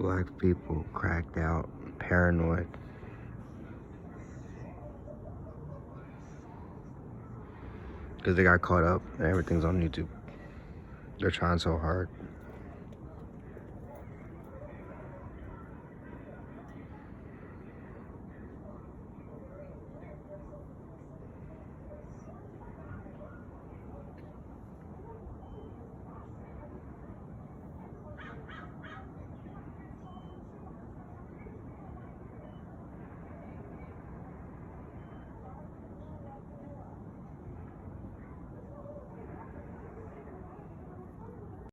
black people cracked out, paranoid. Because they got caught up and everything's on YouTube. They're trying so hard.